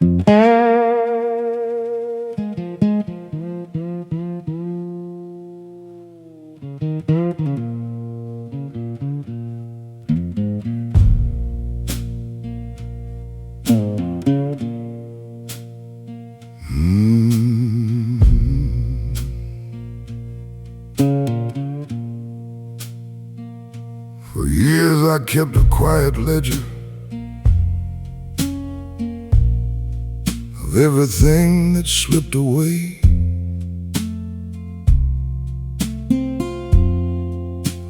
For years I kept a quiet ledger of everything that slipped away.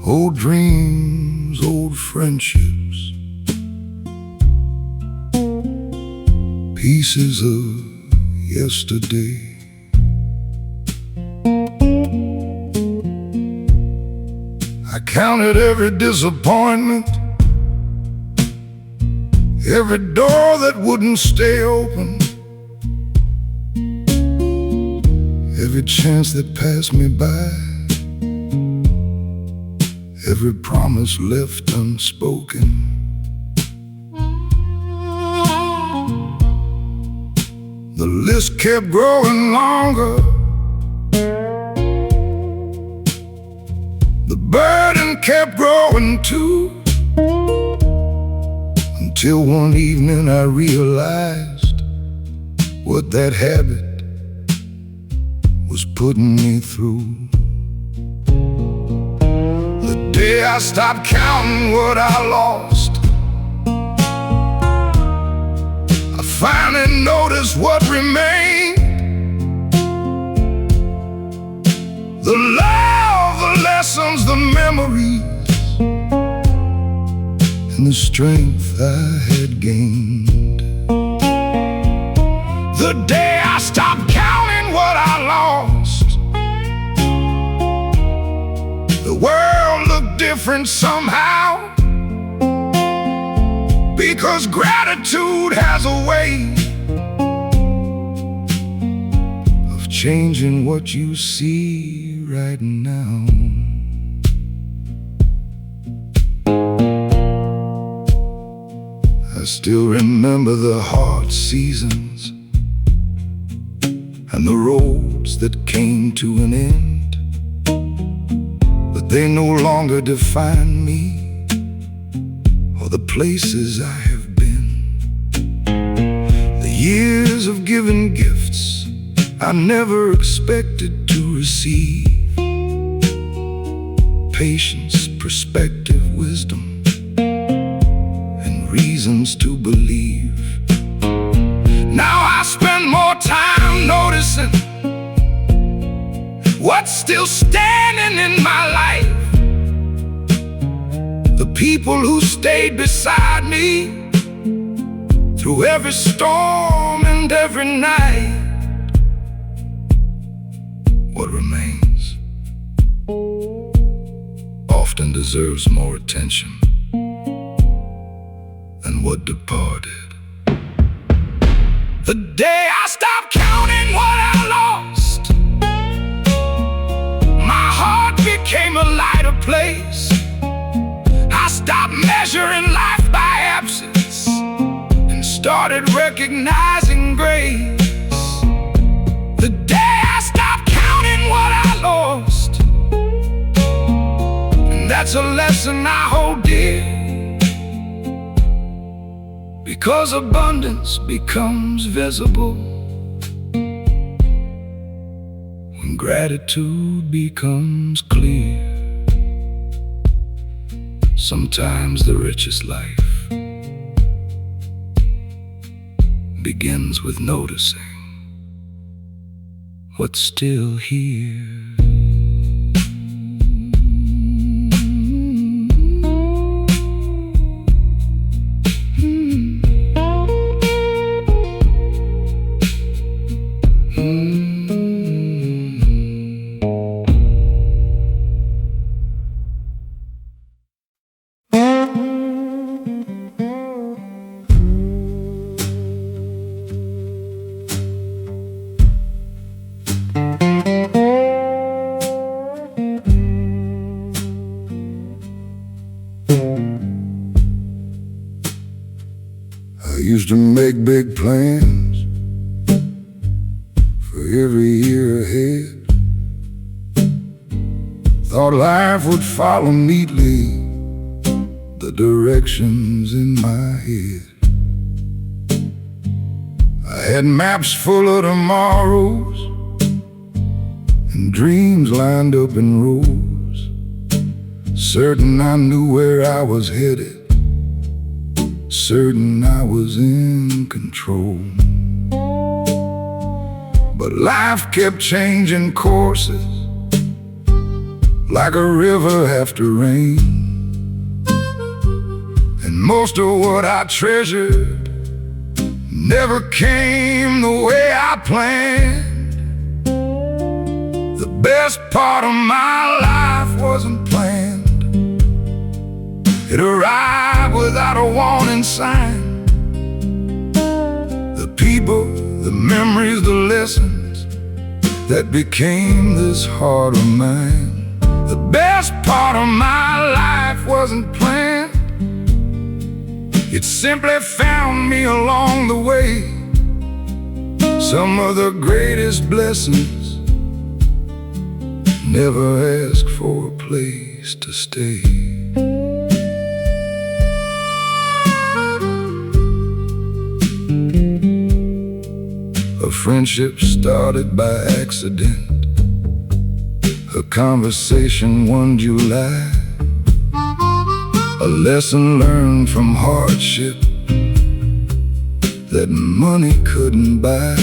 Old dreams, old friendships, pieces of yesterday. I counted every disappointment, every door that wouldn't stay open, every chance that passed me by, every promise left unspoken. The list kept growing longer, the burden kept growing too, until one evening I realized what that habit was putting me through. The day I stopped counting what I lost, I finally noticed what remained. The love, the lessons, the memories, and the strength I had gained. The day I stopped counting what I lost, the world looked different somehow, because gratitude has a way of changing what you see right now. I still remember the hard seasons and the roads that came to an end, but they no longer define me or the places I have been. The years of giving gifts I never expected to receive, patience, perspective, wisdom, and reasons to believe. Now I spend more time noticing what's still standing in my life, the people who stayed beside me through every storm and every night. What remains often deserves more attention than what departed. The day I stopped counting what I lost, my heart became a lighter place. I stopped measuring life by absence and started recognizing grace. The day I stopped counting what I lost, and that's a lesson I hold dear, because abundance becomes visible when gratitude becomes clear. Sometimes the richest life begins with noticing what's still here. I used to make big plans every year ahead. Thought life would follow neatly the directions in my head. I had maps full of tomorrows and dreams lined up in rows, certain I knew where I was headed, certain I was in control. But life kept changing courses like a river after rain, and most of what I treasured never came the way I planned. The best part of my life wasn't planned. It arrived without a warning sign. The people, the memories, the lessons that became this heart of mine. The best part of my life wasn't planned. It simply found me along the way. Some of the greatest blessings never ask for a place to stay. A friendship started by accident, a conversation one July, a lesson learned from hardship that money couldn't buy.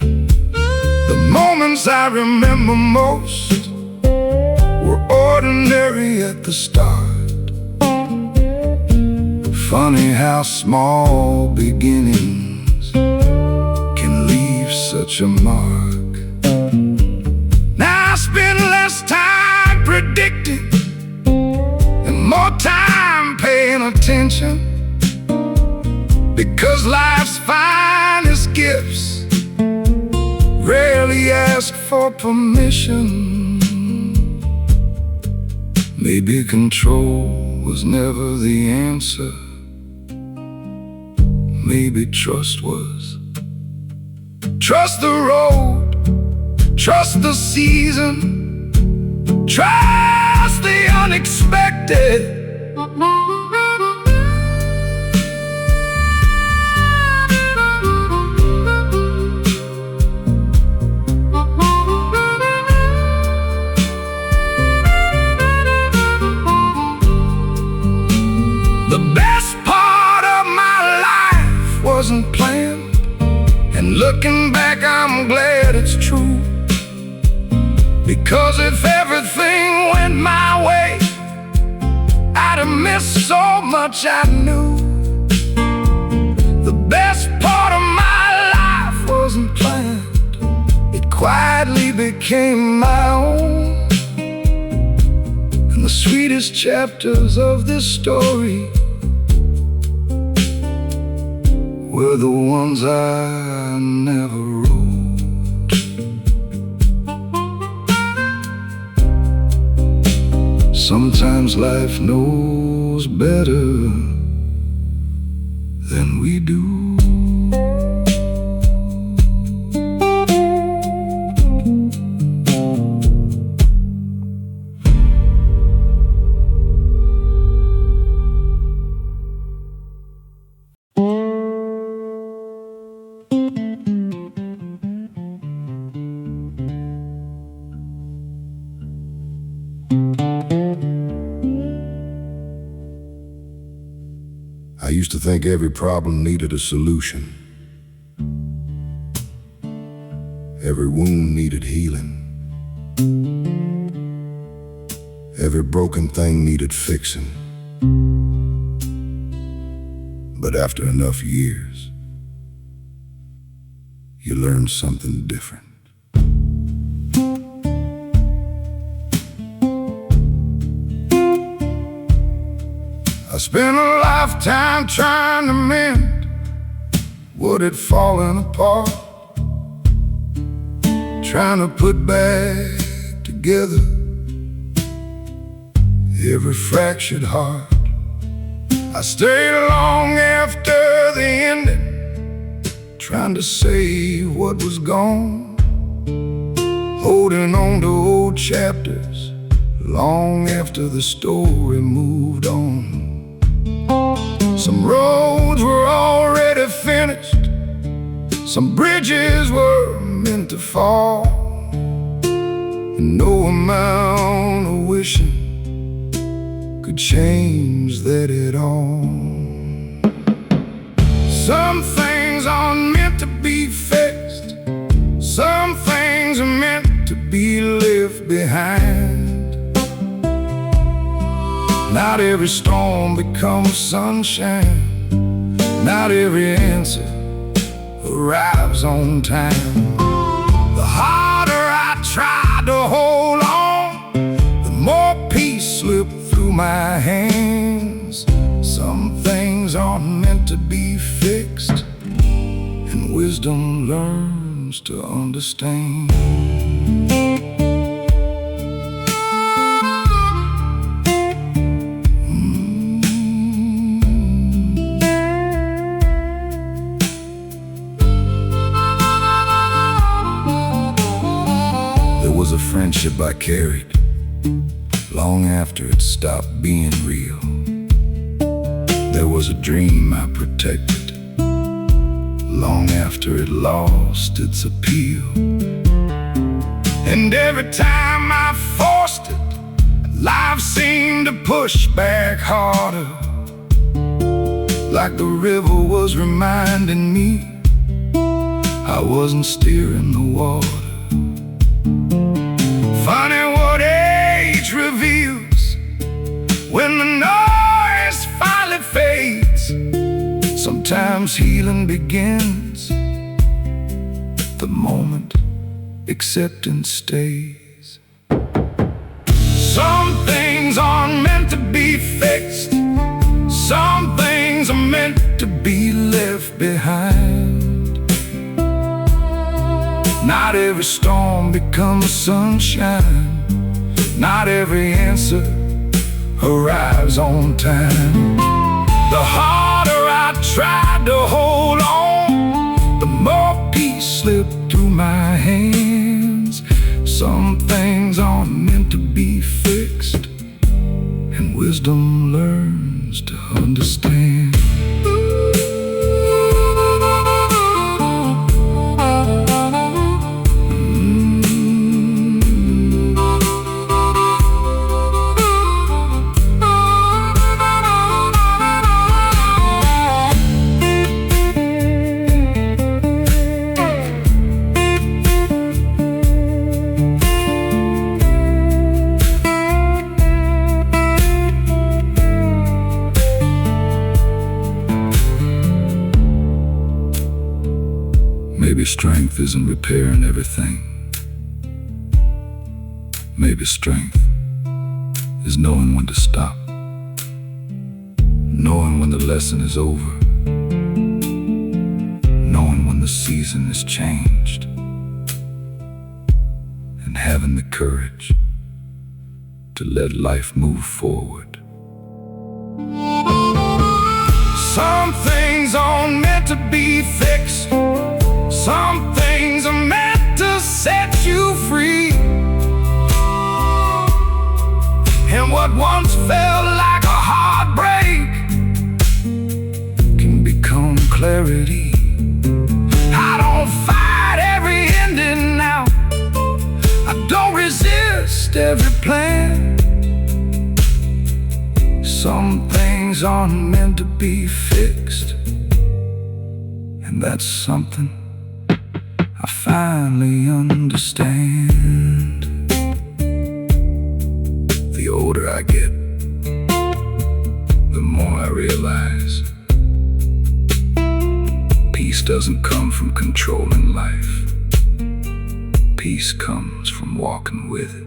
The moments I remember most were ordinary at the start. Funny how small beginnings can leave such a mark. Now I spend less time predicting and more time paying attention, because life's finest gifts rarely ask for permission. Maybe control was never the answer. Maybe trust was. Trust the road, trust the season, trust the unexpected. The best part of my life wasn't planned, and looking back I'm glad it's true. Because if everything went my way, I'd have missed so much I knew. The best part of my life wasn't planned. It quietly became my own. And the sweetest chapters of this story were the ones I never wrote. Sometimes life knows better than we do. I used to think every problem needed a solution. Every wound needed healing. Every broken thing needed fixing. But after enough years, you learn something different. I spent a lifetime trying to mend what had fallen apart, trying to put back together every fractured heart. I stayed long after the ending, trying to save what was gone. holding on to old chapters long after the story moved on. Some roads were already finished, some bridges were meant to fall, and no amount of wishing could change that at all. Some things aren't meant to be fixed, some things are meant to be left behind. Not every storm becomes sunshine, not every answer arrives on time. The harder I tried to hold on, the more peace slipped through my hands. Some things aren't meant to be fixed, and wisdom learns to understand. There was a friendship I carried long after it stopped being real. There was a dream I protected long after it lost its appeal. And every time I forced it, life seemed to push back harder, like the river was reminding me I wasn't steering the water. Funny what age reveals when the noise finally fades. Sometimes healing begins the moment acceptance stays. Some things aren't meant to be fixed, some things are meant to be left behind. Not every storm becomes sunshine, not every answer arrives on time. The harder I tried to hold on, the more peace slipped through my hands. Some things aren't meant to be fixed, and wisdom learns to understand. Maybe strength isn't repairing everything. Maybe strength is knowing when to stop, knowing when the lesson is over, knowing when the season is changed, and having the courage to let life move forward. Some things aren't meant to be fixed, some things are meant to set you free. And what once felt like a heartbreak can become clarity. I don't fight every ending now, I don't resist every plan. Some things aren't meant to be fixed, and that's something I finally understand. The older I get, the more I realize peace doesn't come from controlling life. Peace comes from walking with it.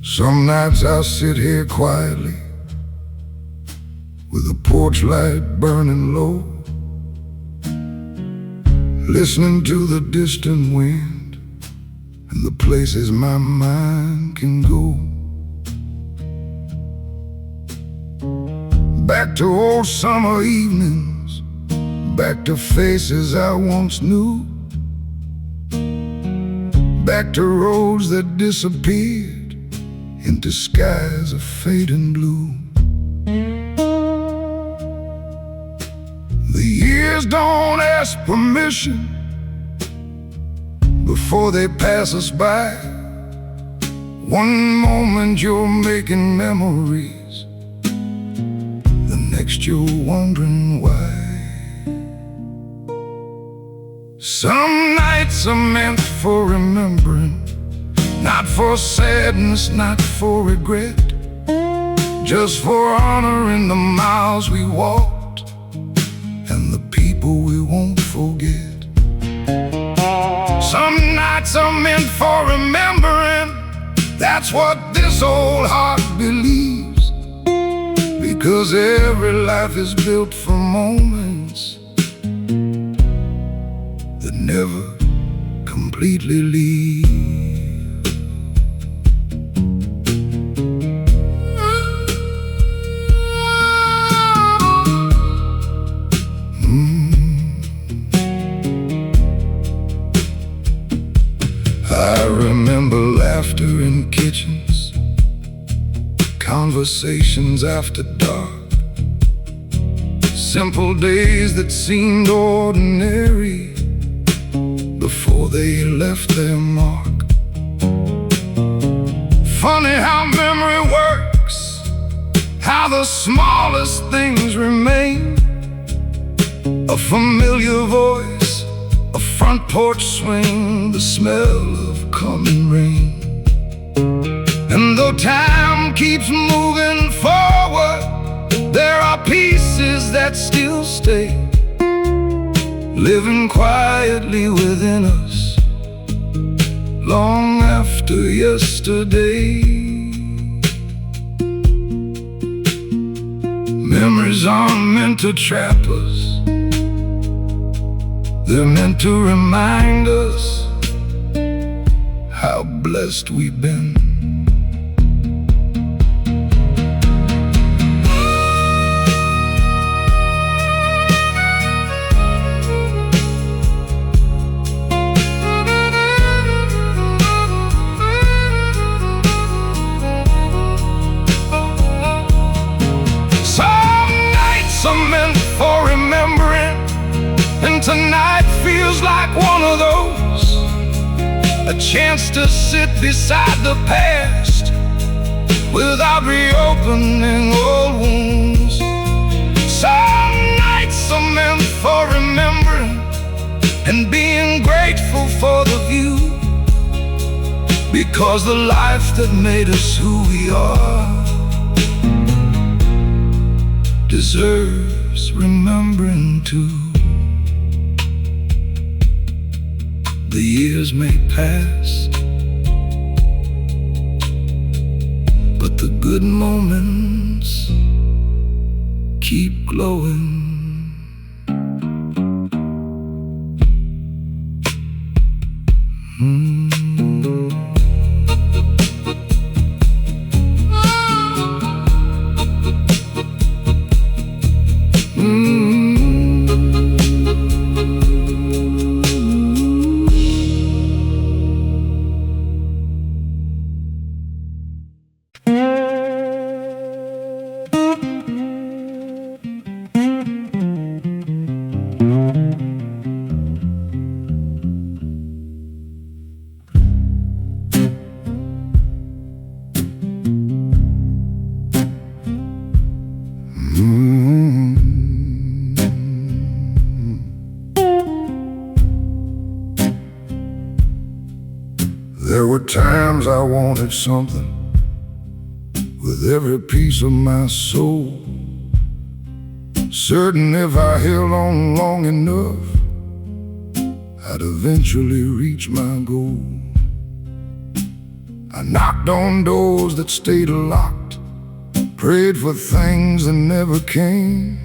Some nights I sit here quietly with a porch light burning low, listening to the distant wind and the places my mind can go. Back to old summer evenings, back to faces I once knew, back to roads that disappeared into skies of fading blue. The years don't ask permission before they pass us by. One moment you're making memories, the next you're wondering why. Some nights are meant for remembering, not for sadness, not for regret, just for honoring the miles we walked and the people we won't forget. Some nights are meant for remembering, that's what this old heart believes, because every life is built for moments that never completely leave. I remember laughter in kitchens, conversations after dark, simple days that seemed ordinary before they left their mark. Funny how memory works, how the smallest things remain. A familiar voice, a front porch swing, the smell of coming rain. And though time keeps moving forward, there are pieces that still stay, living quietly within us long after yesterday. Memories aren't meant to trap us, they're meant to remind us how blessed we've been. And tonight feels like one of those, a chance to sit beside the past without reopening old wounds. Some nights are meant for remembering and being grateful for the view, because the life that made us who we are deserves remembering too. The years may pass, but the good moments keep glowing. There were times I wanted something with every piece of my soul, certain if I held on long enough, I'd eventually reach my goal. I knocked on doors that stayed locked, prayed for things that never came,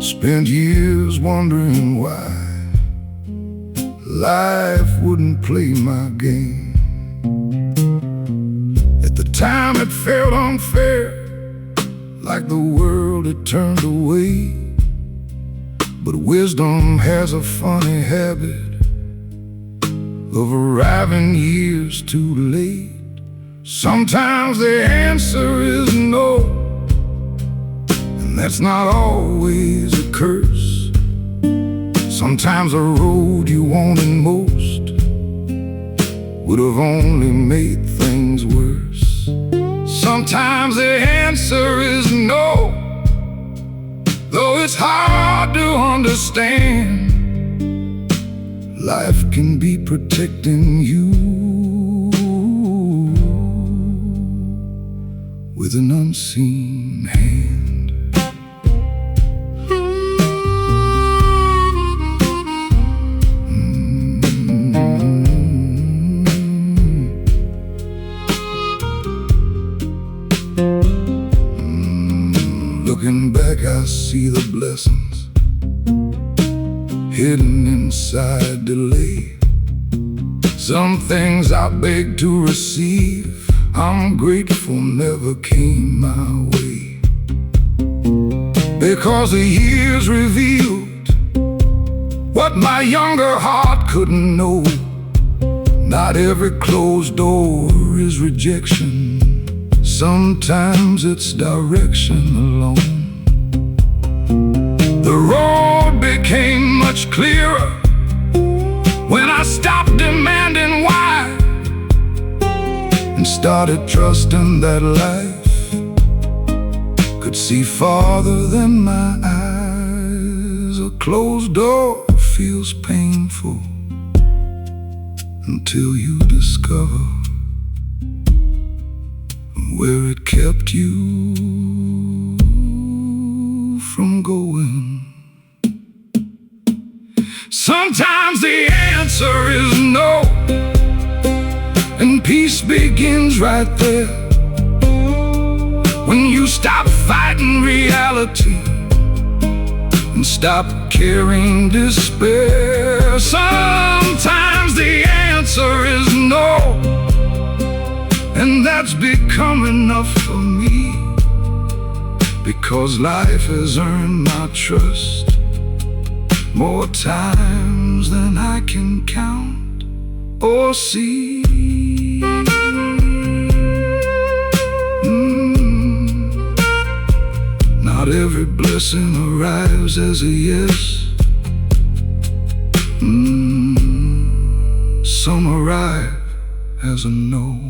spent years wondering why life wouldn't play my game. At the time it felt unfair, like the world had turned away. But wisdom has a funny habit of arriving years too late. Sometimes the answer is no, and that's not always a curse. Sometimes a road you wanted most would have only made things worse. Sometimes the answer is no, though it's hard to understand. Life can be protecting you with an unseen hand. Looking back, I see the blessings hidden inside delay. Some things I beg to receive, I'm grateful never came my way. Because the years revealed what my younger heart couldn't know. Not every closed door is rejection, sometimes it's direction alone. The road became much clearer when I stopped demanding why and started trusting that life could see farther than my eyes. A closed door feels painful until you discover where it kept you from going. Sometimes the answer is no, and peace begins right there. When you stop fighting reality and stop carrying despair. Sometimes the answer is no, and that's become enough for me, because life has earned my trust more times than I can count or see. Not every blessing arrives as a yes. Some arrive as a no.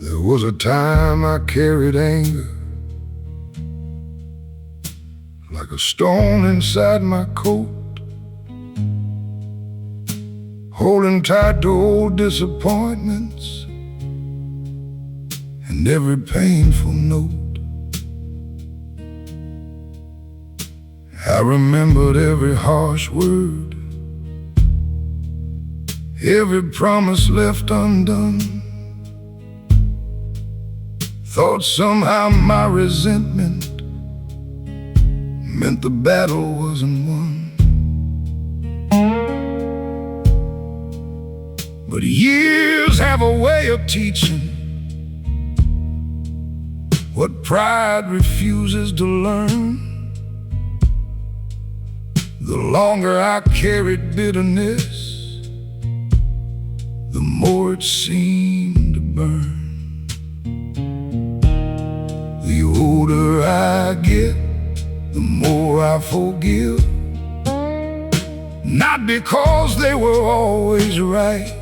There was a time I carried anger like a stone inside my coat, holding tight to old disappointments and every painful note. I remembered every harsh word, every promise left undone. Thought somehow my resentment meant the battle wasn't won. But years have a way of teaching what pride refuses to learn. The longer I carried bitterness, the more it seemed to burn. The older I get, the more I forgive. Not not because they were always right,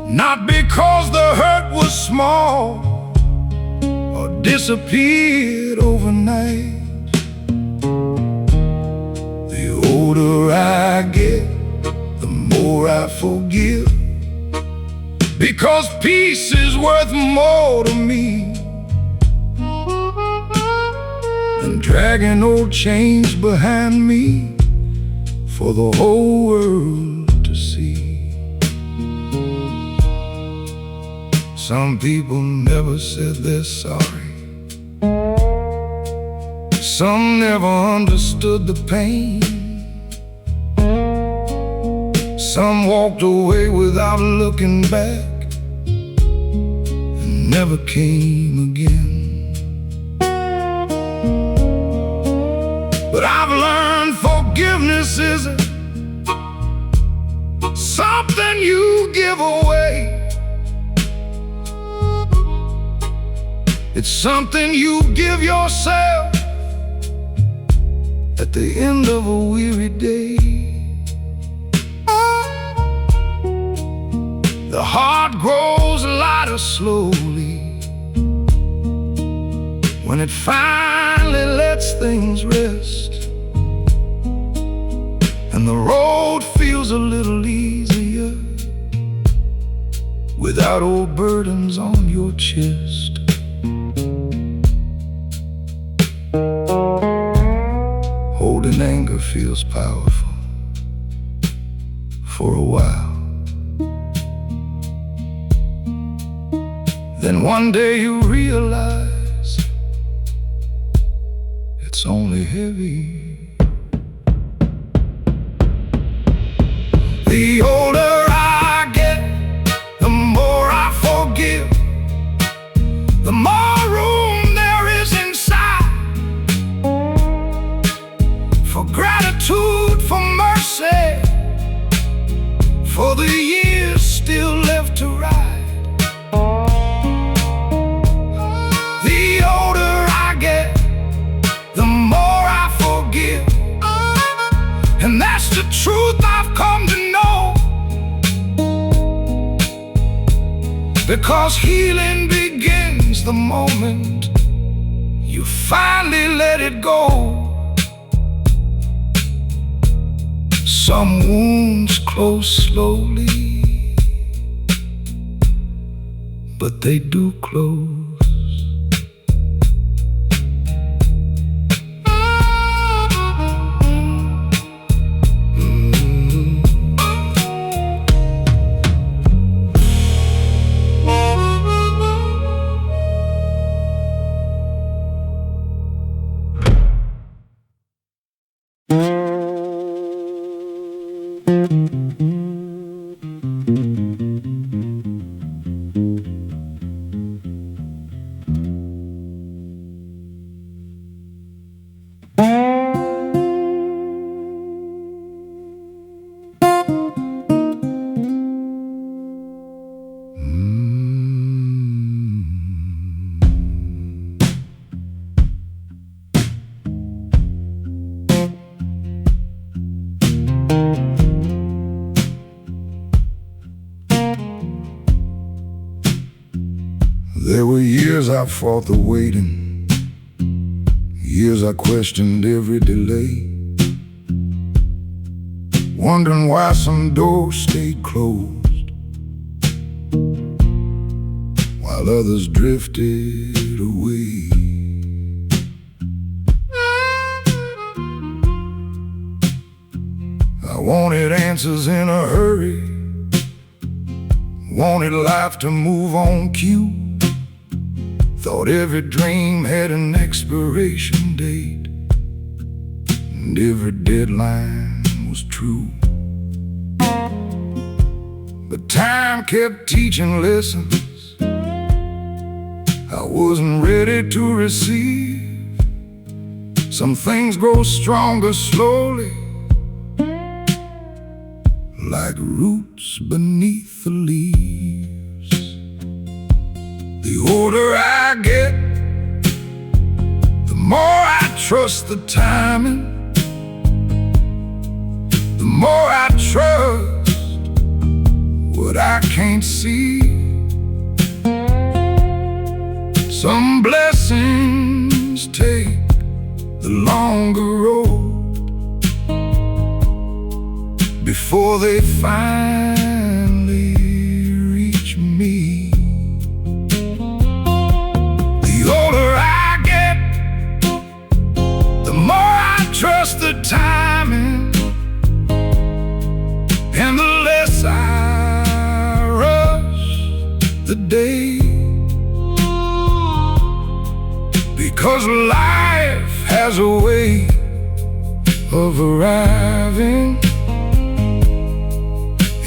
not because the hurt was small or disappeared overnight. The older I get, the more I forgive, because peace is worth more to me than dragging old chains behind me for the whole world to see. Some people never said they're sorry. Some never understood the pain. Some walked away without looking back and never came again. But I've learned forgiveness isn't something you give away. It's something you give yourself at the end of a weary day. The heart grows lighter slowly when it finally lets things rest, and the road feels a little easier without old burdens on your chest. Holding anger feels powerful for a while. Then one day you realize it's only heavy. The older I get, the more I forgive, the more room there is inside for gratitude, for mercy, for the years still left to ride. The older I get, the more I forgive, and that's the truth I've come to know. Because healing begins the moment you finally let it go. Some wounds close slowly, but they do close. There were years I fought the waiting, years I questioned every delay, wondering why some doors stayed closed while others drifted away. I wanted answers in a hurry, wanted life to move on cue. Thought every dream had an expiration date, and every deadline was true. But time kept teaching lessons I wasn't ready to receive. Some things grow stronger slowly, like roots beneath the leaves. The older I get, the more I trust the timing, more I trust what I can't see. Some blessings take the longer road before they finally reach me. The older I get, the more I trust the timing, and the less I rush the day. Because life has a way of arriving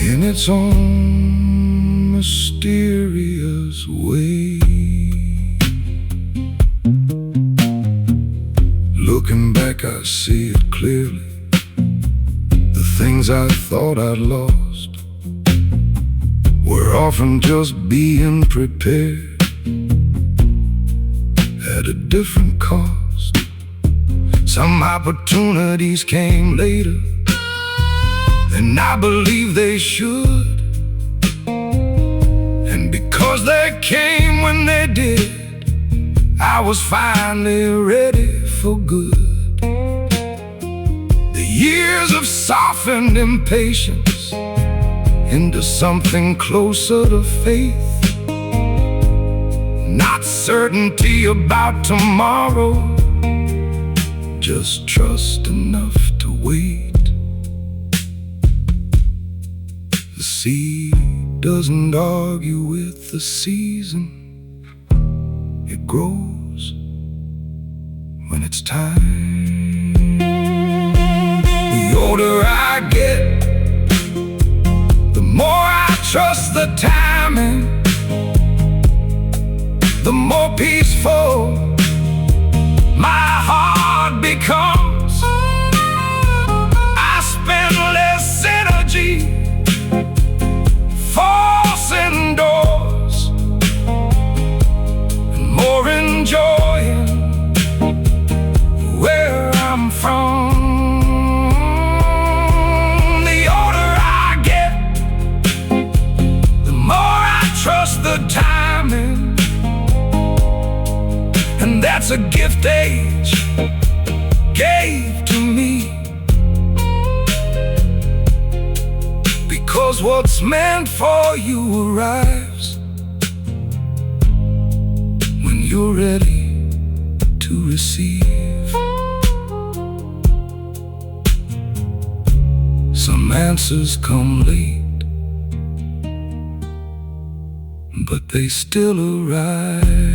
in its own mysterious way. Looking back, I see it clearly. The things I thought I'd lost were often just being prepared at a different cost. Some opportunities came later than I believe they should, and because they came when they did, I was finally ready for good. The years have softened impatience into something closer to faith. Not certainty about tomorrow, just trust enough to wait. The seed doesn't argue with the season. It grows when it's time. The older I get, the more I trust the timing, the more peaceful my heart becomes. I spend less energy forcing doors and more enjoying where I'm from. The older I get, the more I trust the timing, and that's a gift age gave to me. Because what's meant for you arrives when you're ready to receive. Some answers come late, but they still arrive.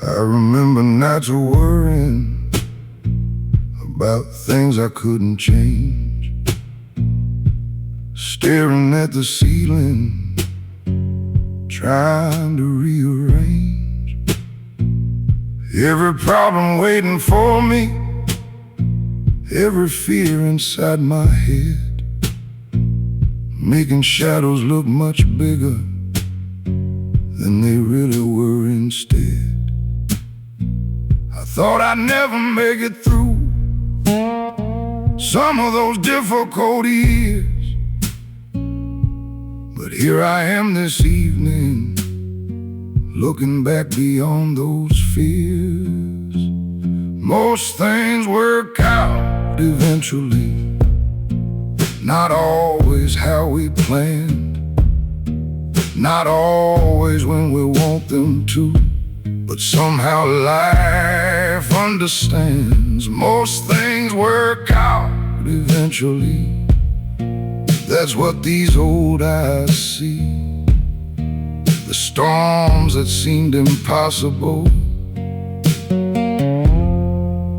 I remember nights of worrying about things I couldn't change, staring at the ceiling, trying to rearrange every problem waiting for me, every fear inside my head, making shadows look much bigger than they really were instead. I thought I'd never make it through some of those difficult years, but here I am this evening, looking back beyond those fears. Most things work out eventually, not always how we planned, not always when we want them to, but somehow life understands. Most things work out eventually. That's what these old eyes see. The storms that seemed impossible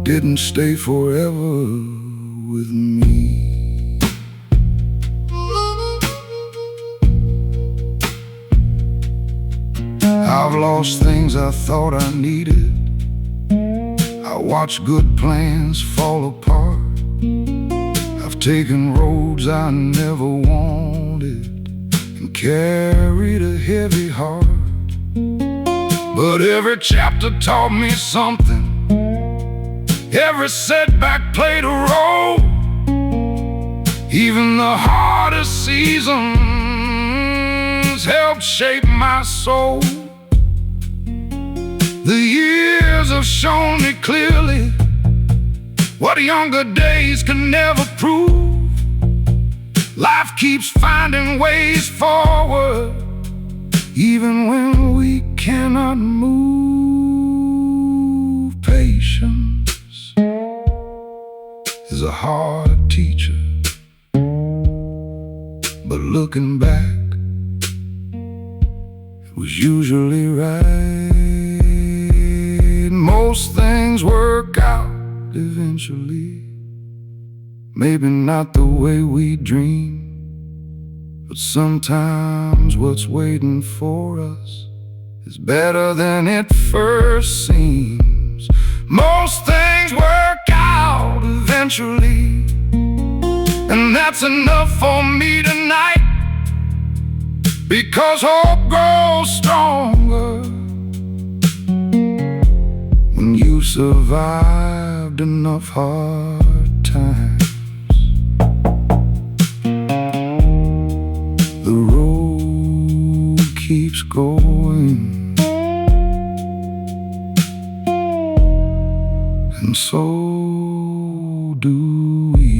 didn't stay forever with me. I've lost things I thought I needed. I watched good plans fall apart. I've taken roads I never wanted and carried a heavy heart. But every chapter taught me something. Every setback played a role. Even the hardest seasons helped shape my soul. The years have shown me clearly what younger days can never prove. Life keeps finding ways forward, even when we cannot move. Patience is a hard teacher, but looking back, it was usually right. Most things work out eventually. Maybe not the way we dream, but sometimes what's waiting for us is better than it first seems. Most things work out eventually, and that's enough for me tonight, because hope grows stronger when you survived enough hard times. The road keeps going, and so do we.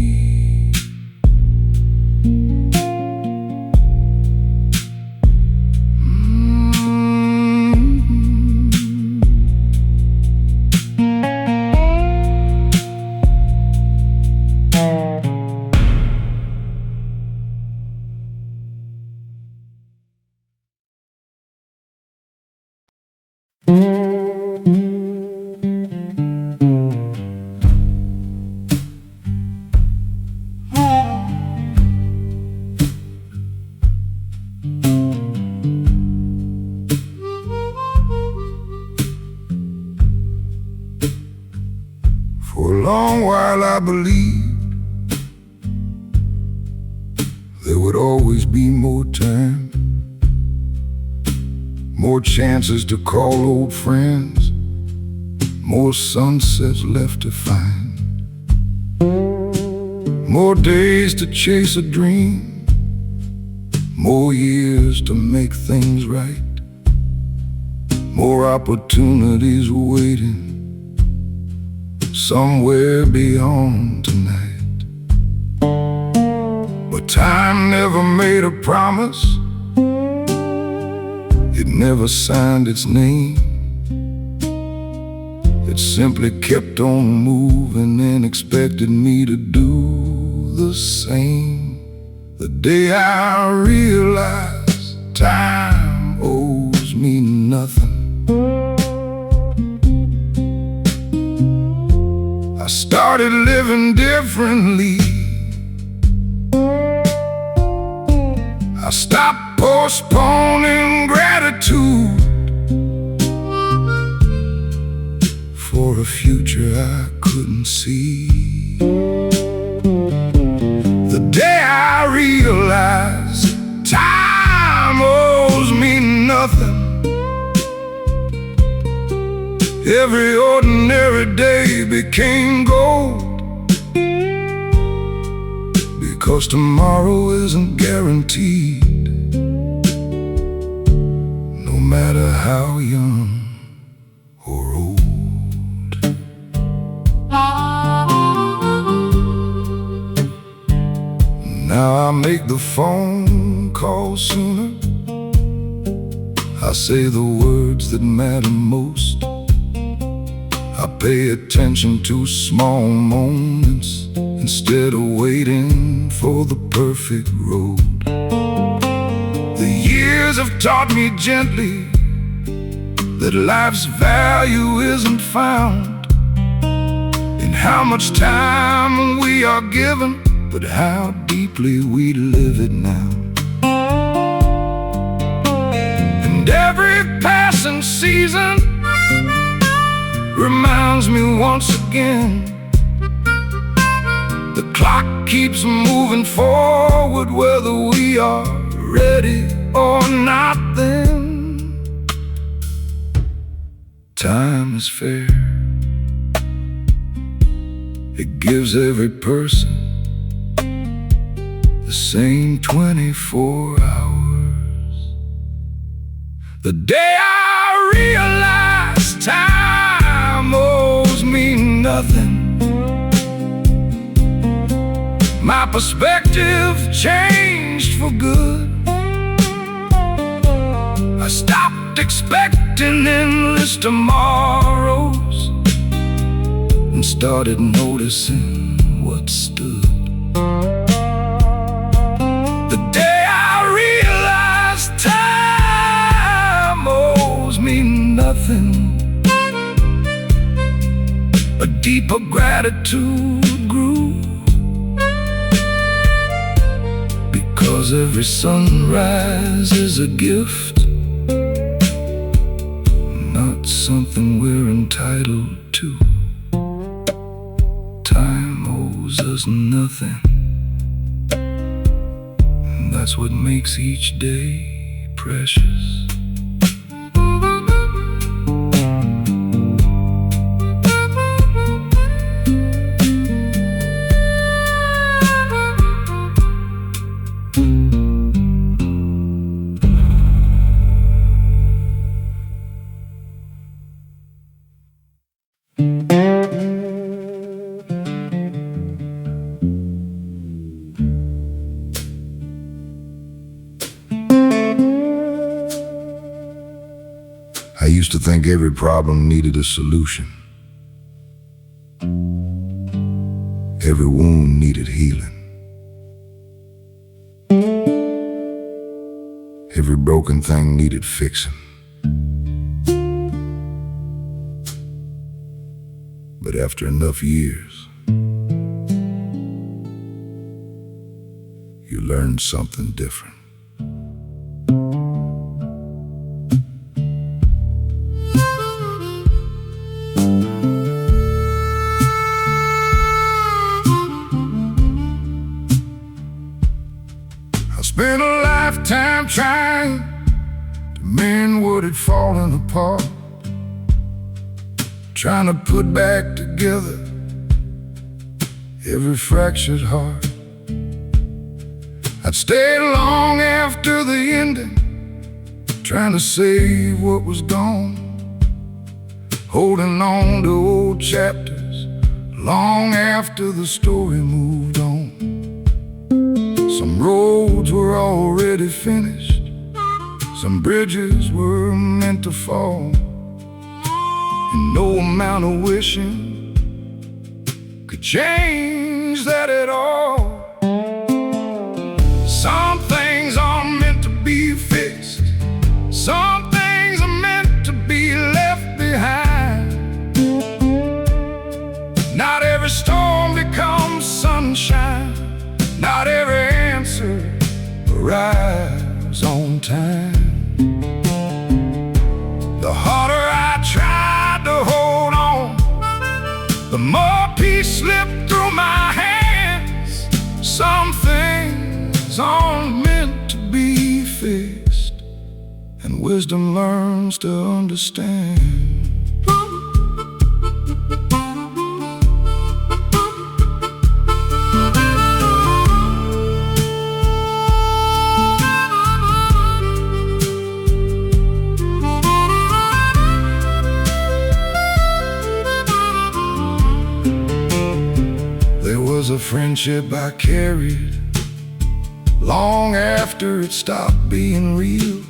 For a long while I believed there would always be more time, more chances to call old friends, more sunsets left to find, more days to chase a dream, more years to make things right, more opportunities waiting somewhere beyond tonight. But time never made a promise, it never signed its name. It simply kept on moving and expected me to do the same. The day I realized time owes me nothing, I started living differently. I stopped postponing gratitude for a future I couldn't see. The day I realized time owes me nothing, every ordinary day became gold, because tomorrow isn't guaranteed, no matter how young or old. Now I make the phone call sooner, I say the words that matter most, I pay attention to small moments instead of waiting for the perfect road. The years have taught me gently that life's value isn't found in how much time we are given, but how deeply we live it now. And every passing season reminds me once again, the clock keeps moving forward whether we are ready or not. Then time is fair. It gives every person the same 24 hours. The day I realized time owes me nothing, my perspective changed for good. I stopped expecting endless tomorrows and started noticing what stood. The day I realized time owes me nothing, a deeper gratitude grew, because every sunrise is a gift, not something we're entitled to. Time owes us nothing, and that's what makes each day precious. I used to think every problem needed a solution. Every wound needed healing. Every broken thing needed fixing. But after enough years, you learn something different. Spent a lifetime trying to mend what had fallen apart, trying to put back together every fractured heart. I'd stay long after the ending, trying to save what was gone, holding on to old chapters long after the story moved on. Some roads were already finished, some bridges were meant to fall, and no amount of wishing could change that at all. Some things are meant to be fixed, some things are meant to be left behind. Not every storm becomes sunshine, not every answer arrives on time. The harder I tried to hold on, the more peace slipped through my hands. Some things aren't meant to be fixed, and wisdom learns to understand. There was a friendship I carried long after it stopped being real.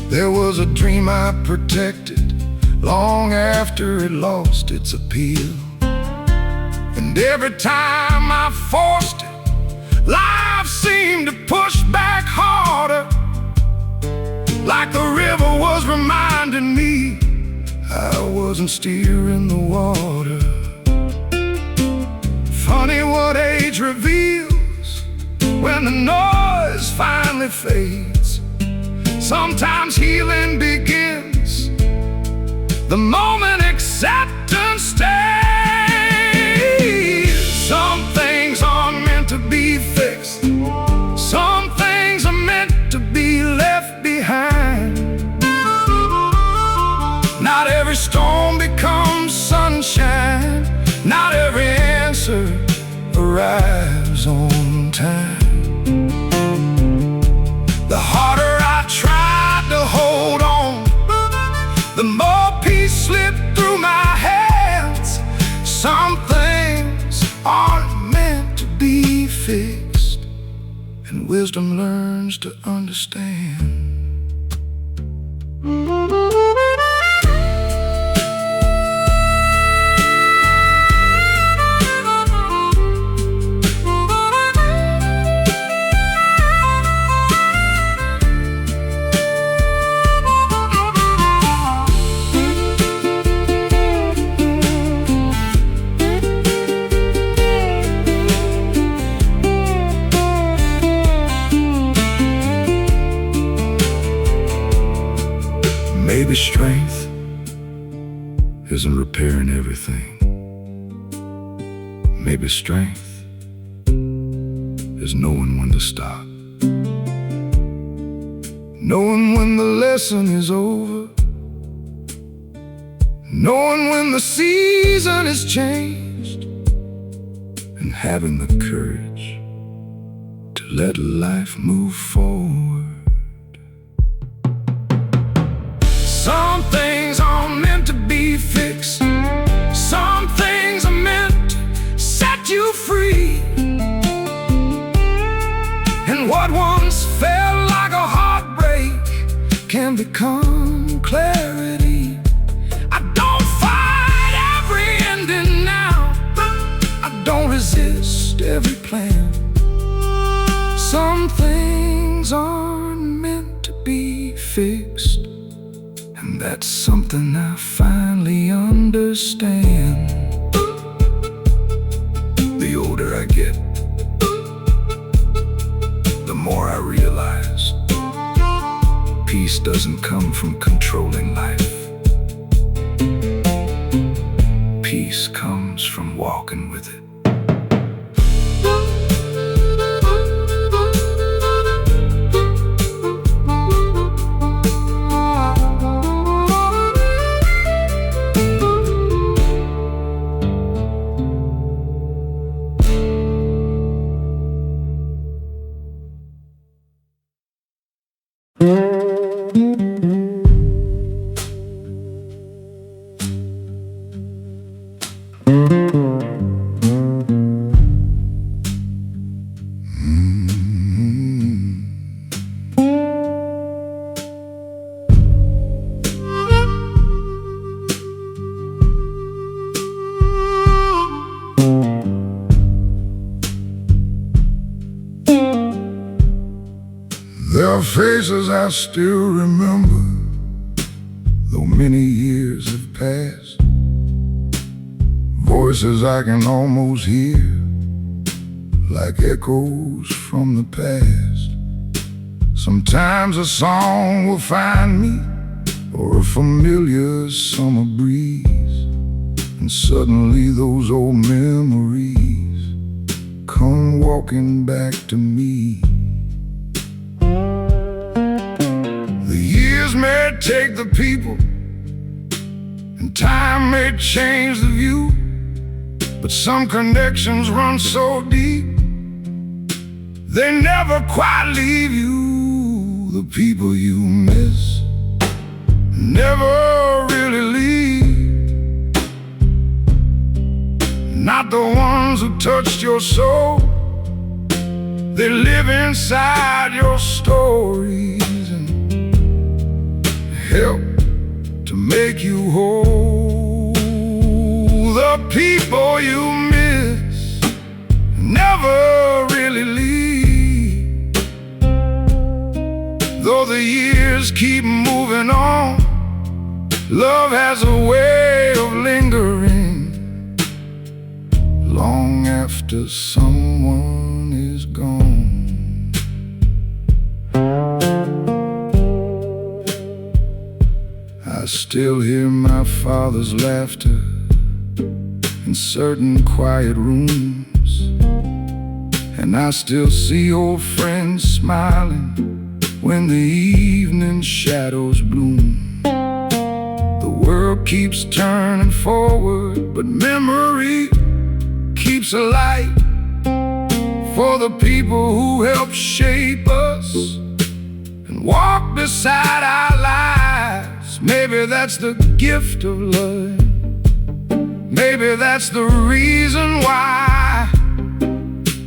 There was a dream I protected long after it lost its appeal. And every time I forced it, life seemed to push back harder, like the river was reminding me I wasn't steering the water. Funny what age reveals when the noise finally fades. Sometimes healing begins the moment acceptance stays. Some things aren't meant to be fixed. Some things are meant to be left behind. Not every storm becomes sunshine. Not every answer arrives on time. The harder I tried to hold on, the more peace slipped through my hands. Some things aren't meant to be fixed, and wisdom learns to understand. Maybe strength isn't repairing everything. Maybe strength is knowing when to stop, knowing when the lesson is over, knowing when the season is changed, and having the courage to let life move forward. Some things aren't meant to be fixed. Some things are meant to set you free. And what once felt like a heartbreak can become clarity. I don't fight every ending now. I don't resist every plan. Some things aren't meant to be fixed, and that's something I finally understand. The older I get, the more I realize peace doesn't come from controlling life. Peace comes from walking with it. There are faces I still remember, though many years have passed. Voices I can almost hear, like echoes from the past. Sometimes a song will find me, or a familiar summer breeze, and suddenly those old memories come walking back to me. The years may take the people, and time may change the view, but some connections run so deep, they never quite leave you. The people you miss never really leave, not the ones who touched your soul. They live inside your stories and help to make you whole. The people you miss never really leave, though the years keep moving on. Love has a way of lingering long after someone is gone. I still hear my father's laughter in certain quiet rooms, and I still see old friends smiling when the evening shadows bloom. The world keeps turning forward, but memory keeps alight for the people who helped shape us and walk beside our lives. Maybe that's the gift of love. Maybe that's the reason why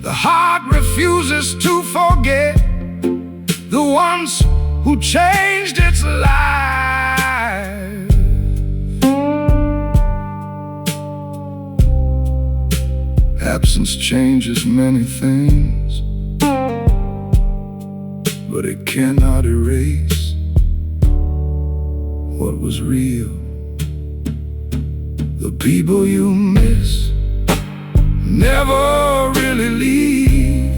the heart refuses to forget the ones who changed its life. Absence changes many things, but it cannot erase what was real. The people you miss never really leave,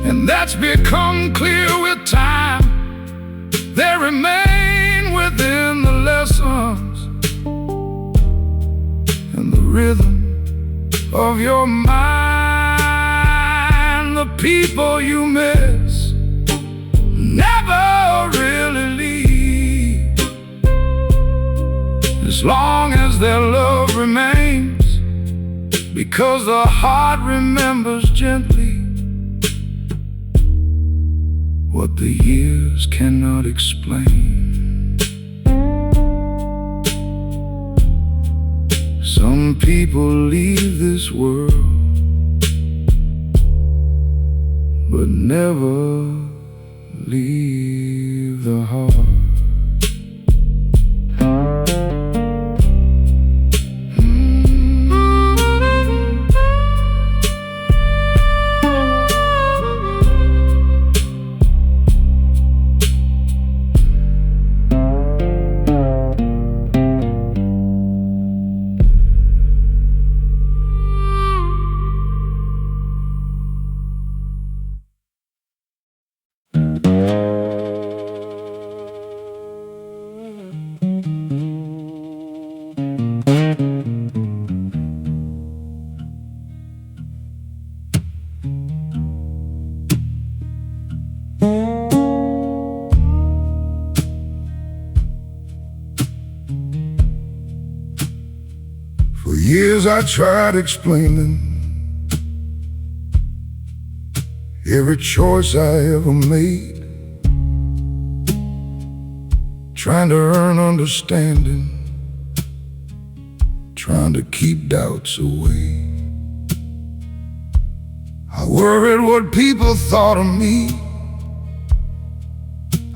and that's become clear with time. They remain within the lessons and the rhythm of your mind. The people you miss never really leave, as long as their love remains, because the heart remembers gently what the years cannot explain. Some people leave this world, but never leave the heart. For years I tried explaining every choice I ever made, trying to earn understanding, trying to keep doubts away. I worried what people thought of me,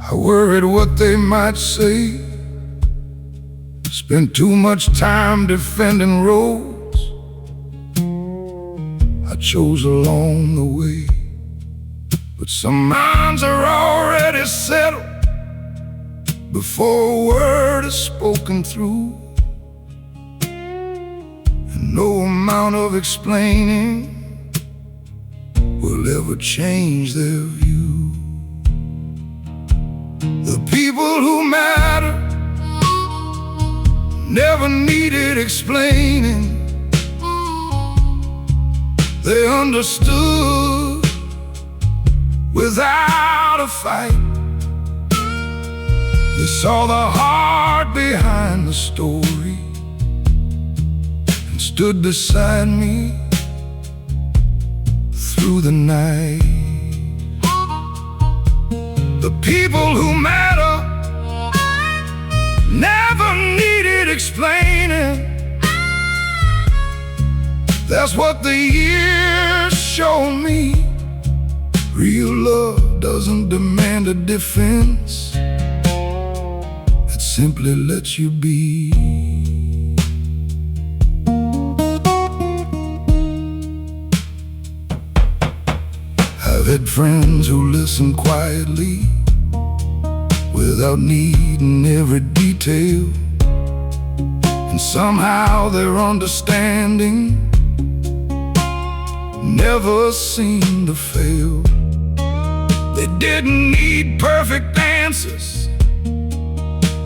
I worried what they might say. Spent too much time defending roads I chose along the way. But some minds are already settled before a word is spoken through, and no amount of explaining will ever change their view. The people who matter never needed explaining. They understood without a fight. They saw the heart behind the story and stood beside me through the night. The people who matter never needed explaining. That's what the years show me. Real love doesn't demand a defense. simply lets you be. I've had friends who listen quietly without needing every detail, and somehow their understanding never seemed to fail. They didn't need perfect answers,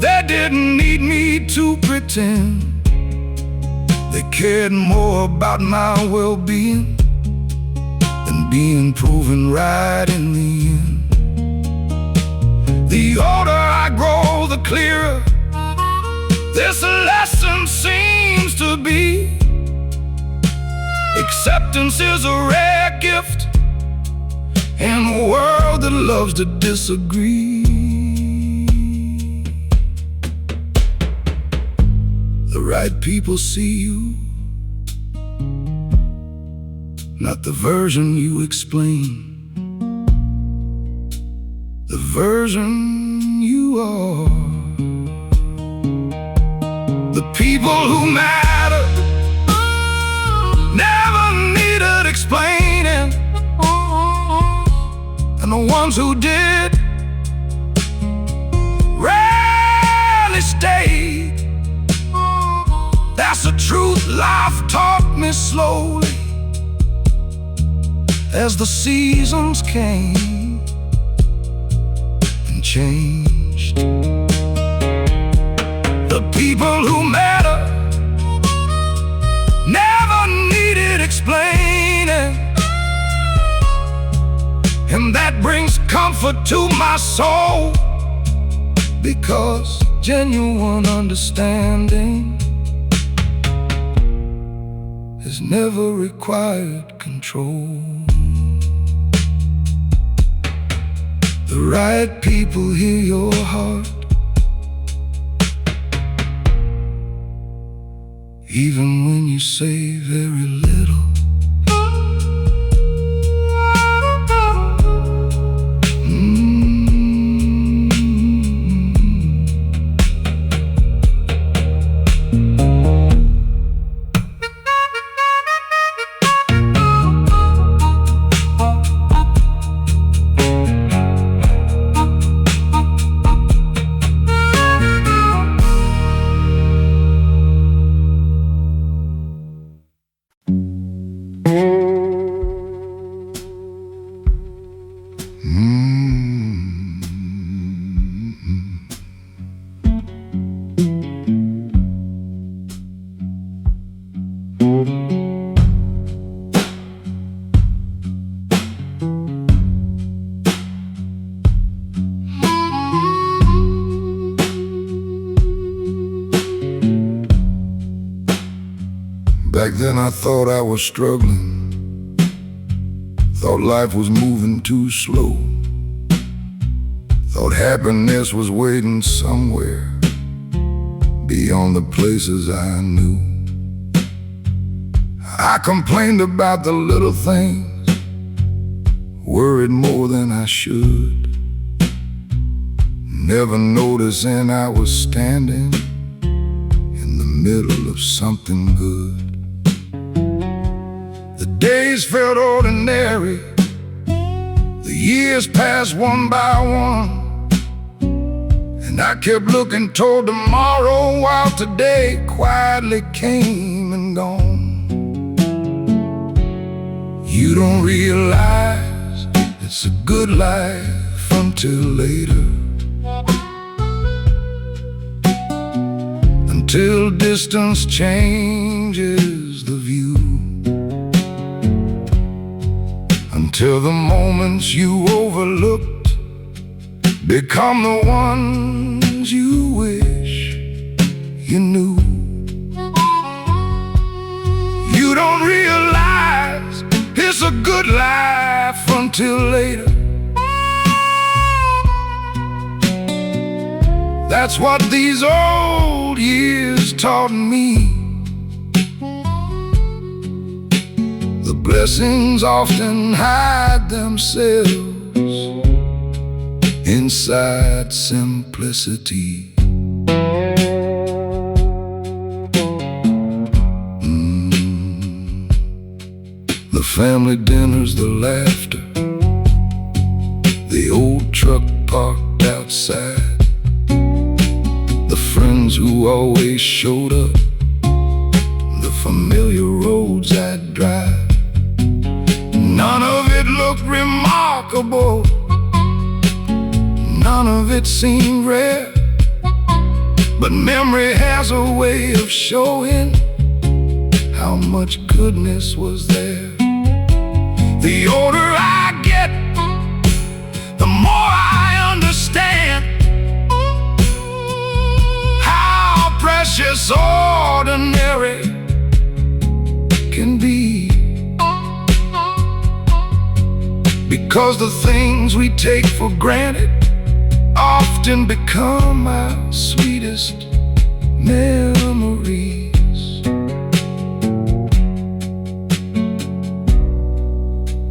they didn't need me to pretend. They cared more about my well-being than being proven right in the end. The older I grow, the clearer this lesson seems to be. Acceptance is a rare gift in a world that loves to disagree. The right people see you, not the version you explain, the version you are. The people who matter never needed explaining, and the ones who did rarely stayed. That's the truth life taught me slowly as the seasons came and changed. The people who matter never needed explaining, and that brings comfort to my soul, because genuine understanding has never required control. The right people hear your heart, even when you say very little. Back then I thought I was struggling, thought life was moving too slow, thought happiness was waiting somewhere beyond the places I knew. I complained about the little things, worried more than I should, never noticing I was standing in the middle of something good. The days felt ordinary, the years passed one by one, and I kept looking toward tomorrow while today quietly came and gone. You don't realize it's a good life until later, until distance changes the view, until the moments you overlooked become the ones you wish you knew. You don't realize it's a good life until later. That's what these old years taught me. The blessings often hide themselves inside simplicity. The family dinners, the laughter, the old truck parked outside, the friends who always showed up, the familiar roads I'd drive. None of it looked remarkable, none of it seemed rare, but memory has a way of showing how much goodness was there. The older I get, the more I understand how precious ordinary can be. Because the things we take for granted often become our sweetest memories.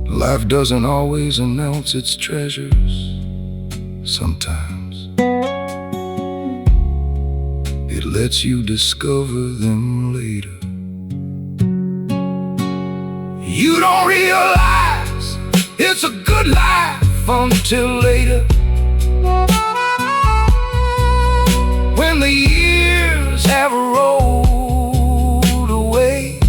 Life doesn't always announce its treasures. Sometimes it lets you discover them later. You don't realize it's a good life until later, when the years have rolled away,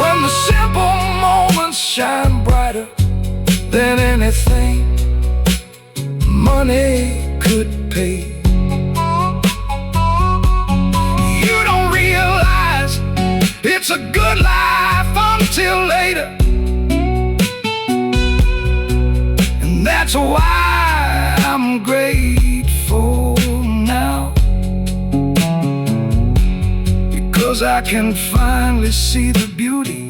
when the simple moments shine brighter than anything money could pay. You don't realize it's a good life until later, and that's why I'm grateful now, because I can finally see the beauty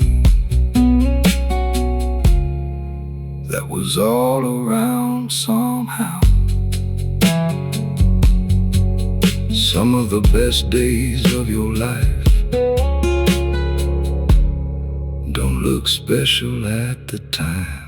that was all around somehow. Some of the best days of your life don't look special at the time.